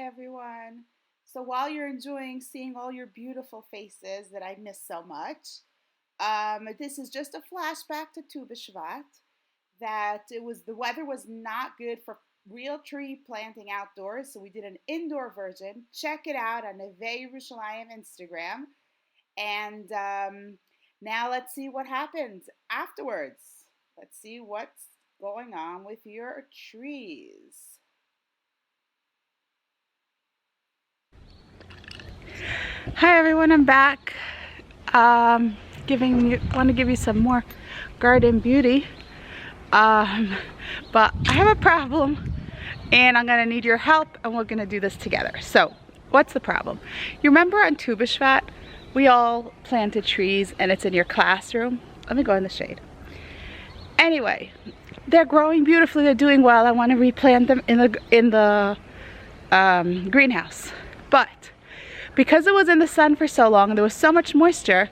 everyone. So while you're enjoying seeing all your beautiful faces that I miss so much, this is just a flashback to Tu B'Shvat. That the weather was not good for real tree planting outdoors, so we did an indoor version. Check it out on Neve Yerushalayim Instagram. And now let's see what happens afterwards. Let's see what's going on with your trees. Hi everyone, I'm back. Want to give you some more garden beauty. But I have a problem and I'm gonna need your help and we're gonna do this together. So what's the problem? You remember on Tu B'Shvat, we all planted trees and it's in your classroom. Let me go in the shade. Anyway, they're growing beautifully, they're doing well. I want to replant them in the greenhouse. But because it was in the sun for so long and there was so much moisture,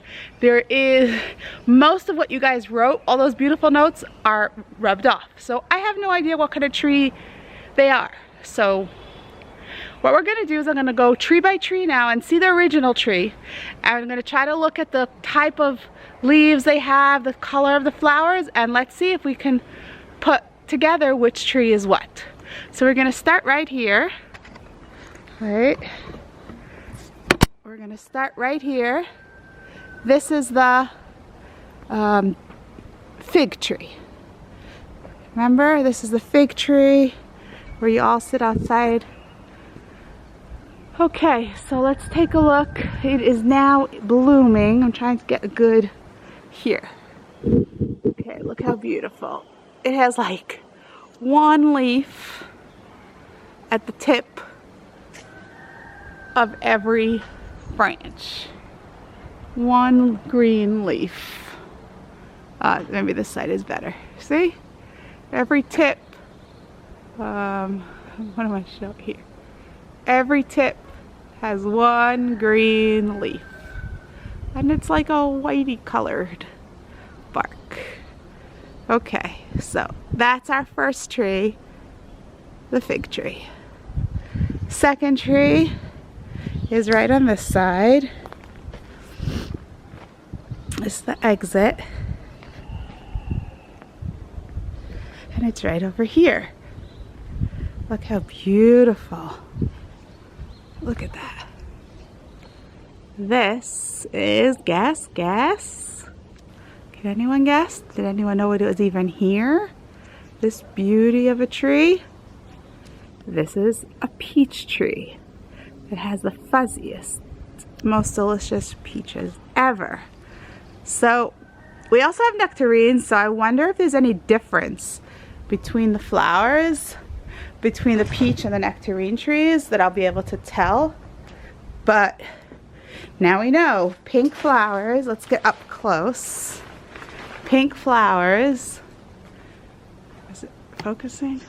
most of what you guys wrote, all those beautiful notes, are rubbed off. So I have no idea what kind of tree they are. So what we're gonna do is I'm gonna go tree by tree now and see the original tree. And I'm gonna try to look at the type of leaves they have, the color of the flowers, and let's see if we can put together which tree is what. So we're gonna start right here. Right. We're gonna start right here. This is the fig tree. Remember, this is the fig tree where you all sit outside. Okay, so let's take a look. It is now blooming. I'm trying to get a good here. Okay, look how beautiful. It has like one leaf at the tip of every branch. One green leaf. Maybe this side is better. See? Every tip. What am I showing here? Every tip has one green leaf. And it's like a whitey colored bark. Okay, so that's our first tree, the fig tree. Second tree is right on this side. This is the exit. And it's right over here. Look how beautiful. Look at that. This is gas. Can anyone guess? Did anyone know it was even here? This beauty of a tree. This is a peach tree. It has the fuzziest, most delicious peaches ever. So we also have nectarines, so I wonder if there's any difference between the flowers, between the peach and the nectarine trees that I'll be able to tell. But now we know. Pink flowers. Let's get up close. Pink flowers. Is it focusing?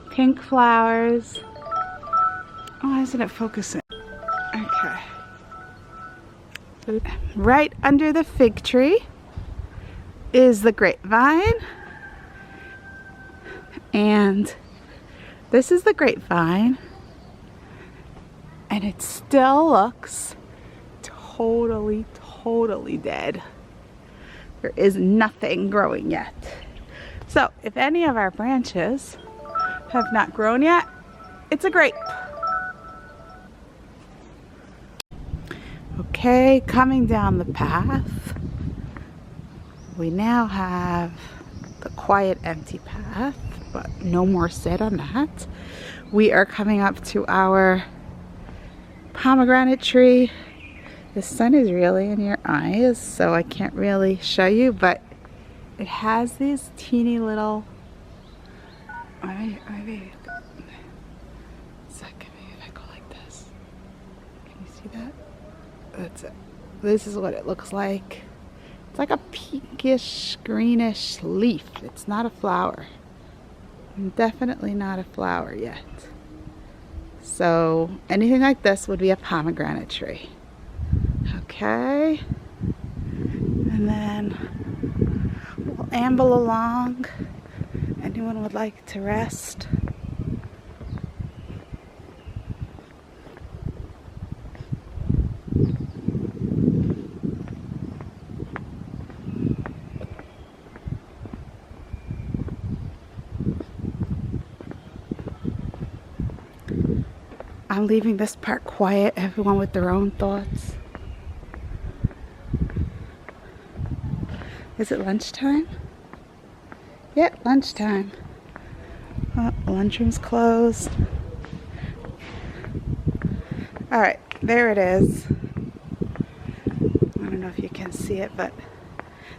Pink flowers. Oh, why isn't it focusing? Okay. Right under the fig tree is the grapevine. And this is the grapevine. And it still looks totally dead. There is nothing growing yet. So if any of our branches have not grown yet, it's a grape. Okay, coming down the path, we now have the quiet empty path, but no more said on that. We are coming up to our pomegranate tree. The sun is really in your eyes, so I can't really show you, but it has these teeny little maybe if I go like this. Can you see that? That's it. This is what it looks like. It's like a pinkish, greenish leaf. It's not a flower. Definitely not a flower yet. So anything like this would be a pomegranate tree. Okay. And then amble along. Anyone would like to rest? I'm leaving this part quiet, everyone with their own thoughts. Is it lunchtime? Yeah, lunchtime. Oh, lunchroom's closed. Alright, there it is. I don't know if you can see it, but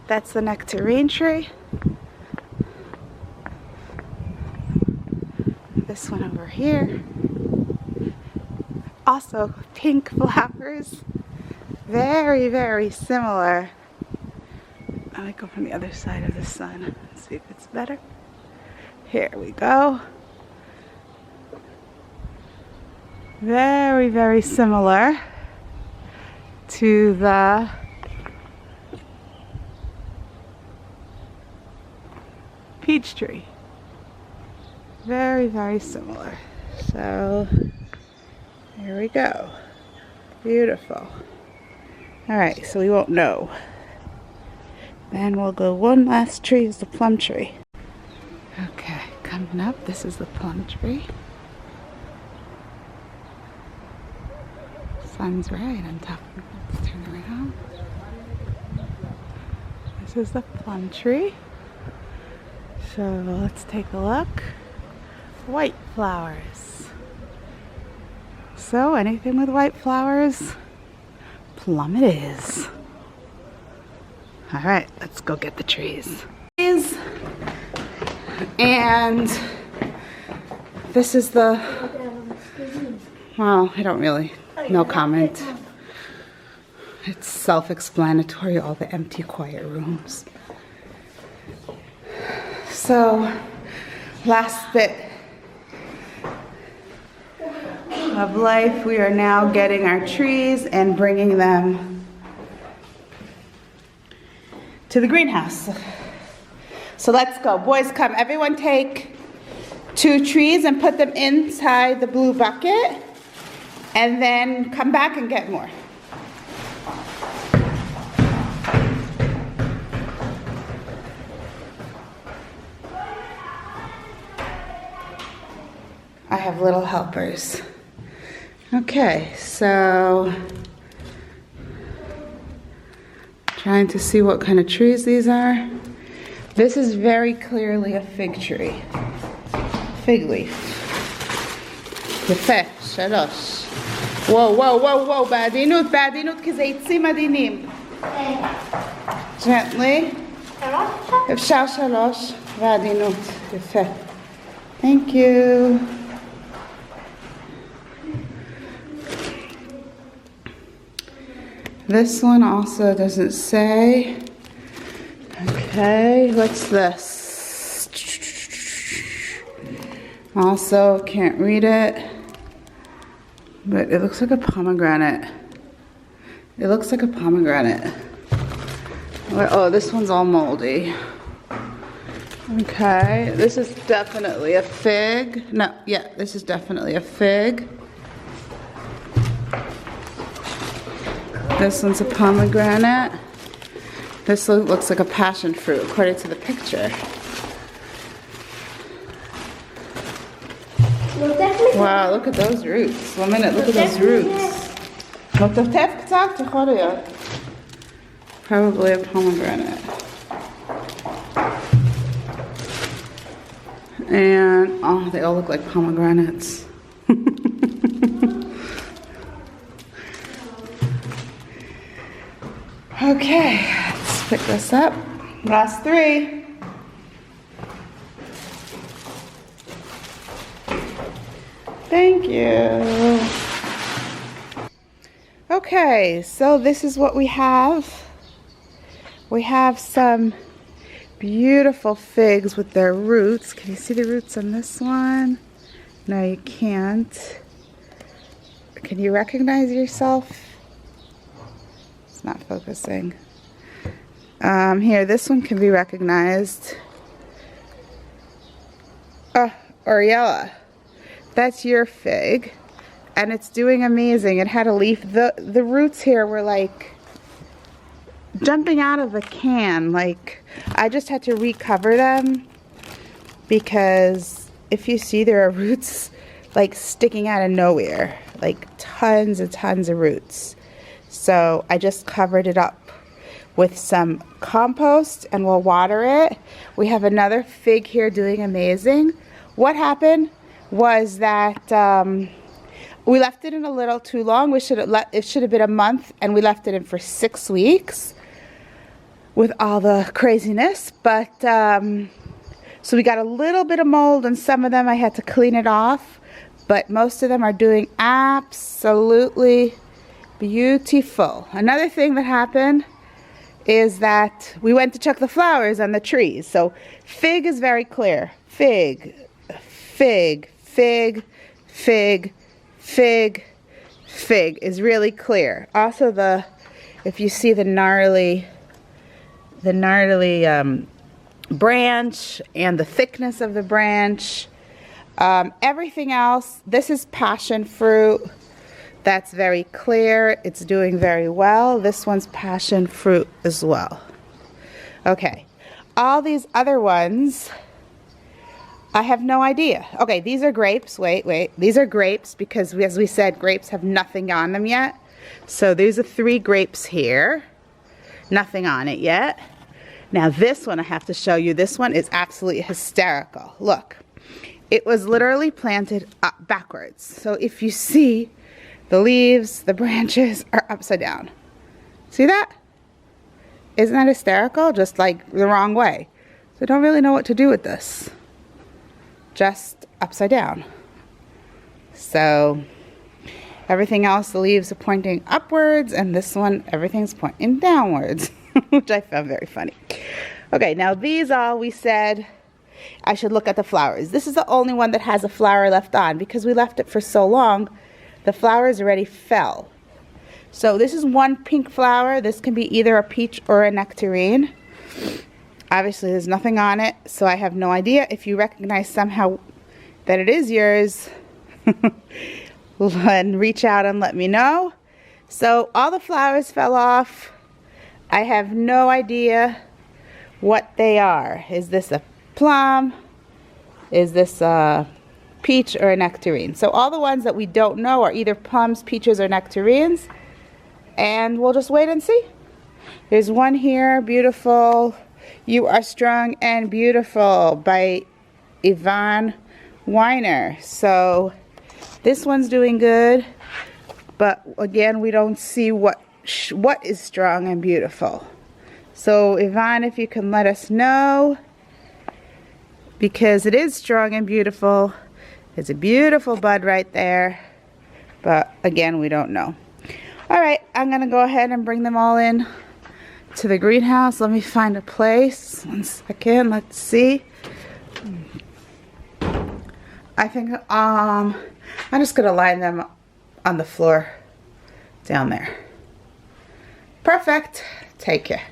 that's the nectarine tree. This one over here. Also pink flowers. Very, very similar. I might go from the other side of the sun. See if it's better. Here we go. Very, very similar to the peach tree. Very, very similar. So here we go. Beautiful. Alright, so we won't know. Then we'll go one last tree is the plum tree. Okay, coming up, this is the plum tree. Sun's right on top of it. Let's turn around. This is the plum tree. So let's take a look. White flowers. So anything with white flowers, plum it is. Alright, let's go get the trees. And this is the, well, I don't really, no comment. It's self-explanatory, all the empty, quiet rooms. So, last bit of life, we are now getting our trees and bringing them to the greenhouse. So let's go. Boys, come. Everyone take 2 trees and put them inside the blue bucket. And then come back and get more. I have little helpers. Okay, so trying to see what kind of trees these are. This is very clearly a fig tree. Fig leaf. יפה, 3. וואו, וואו, וואו, וואו, בעדינות, בעדינות, כי זה עצים מדהימים. Gently. אפשר 3, בעדינות. יפה. Thank you. This one also doesn't say. Okay, what's this? Also, can't read it. But it looks like a pomegranate. It looks like a pomegranate. Oh, this one's all moldy. Okay, this is definitely a fig. No, yeah, this is definitely a fig. This one's a pomegranate. This looks like a passion fruit, according to the picture. Wow, look at those roots. 1 minute, look at those roots. Probably a pomegranate. And, oh, they all look like pomegranates. Okay, let's pick this up. Last 3. Thank you. Okay, so this is what we have. We have some beautiful figs with their roots. Can you see the roots on this one? No, you can't. Can you recognize yourself? It's not focusing. Here, this one can be recognized. Ariella. That's your fig. And it's doing amazing. It had a leaf. The roots here were like jumping out of the can. Like, I just had to recover them because if you see, there are roots like sticking out of nowhere. Like tons and tons of roots. So I just covered it up with some compost and we'll water it. We have another fig here doing amazing. What happened was that we left it in a little too long. It should have been a month, and we left it in for 6 weeks with all the craziness. But so we got a little bit of mold on some of them. I had to clean it off, but most of them are doing absolutely beautiful. Another thing that happened is that we went to check the flowers on the trees. So fig is very clear. Fig, fig, fig, fig, fig, fig is really clear. Also, if you see the gnarly branch and the thickness of the branch, everything else, this is passion fruit. That's very clear. It's doing very well. This one's passion fruit as well. Okay, all these other ones, I have no idea. Okay, these are grapes. Wait. These are grapes because, as we said, grapes have nothing on them yet. So there's 3 grapes here. Nothing on it yet. Now this one I have to show you. This one is absolutely hysterical. Look, it was literally planted up backwards. So if you see, the leaves, the branches are upside down. See that? Isn't that hysterical? Just like the wrong way. So I don't really know what to do with this. Just upside down. So everything else, the leaves are pointing upwards, and this one, everything's pointing downwards, which I found very funny. Okay, now these all, we said I should look at the flowers. This is the only one that has a flower left on because we left it for so long. The flowers already fell. So this is one pink flower. This can be either a peach or a nectarine. Obviously there's nothing on it, so I have no idea. If you recognize somehow that it is yours, then reach out and let me know. So all the flowers fell off. I have no idea what they are. Is this a plum? Is this a peach or a nectarine? So all the ones that we don't know are either plums, peaches, or nectarines, and we'll just wait and see. There's one here, beautiful. You Are Strong and Beautiful by Yvonne Weiner. So this one's doing good, but again, we don't see what is strong and beautiful. So Yvonne, if you can let us know, because it is strong and beautiful. There's a beautiful bud right there, but again, we don't know. All right, I'm gonna go ahead and bring them all in to the greenhouse. Let me find a place. 1 second, let's see. I think I'm just gonna line them on the floor down there. Perfect. Take care.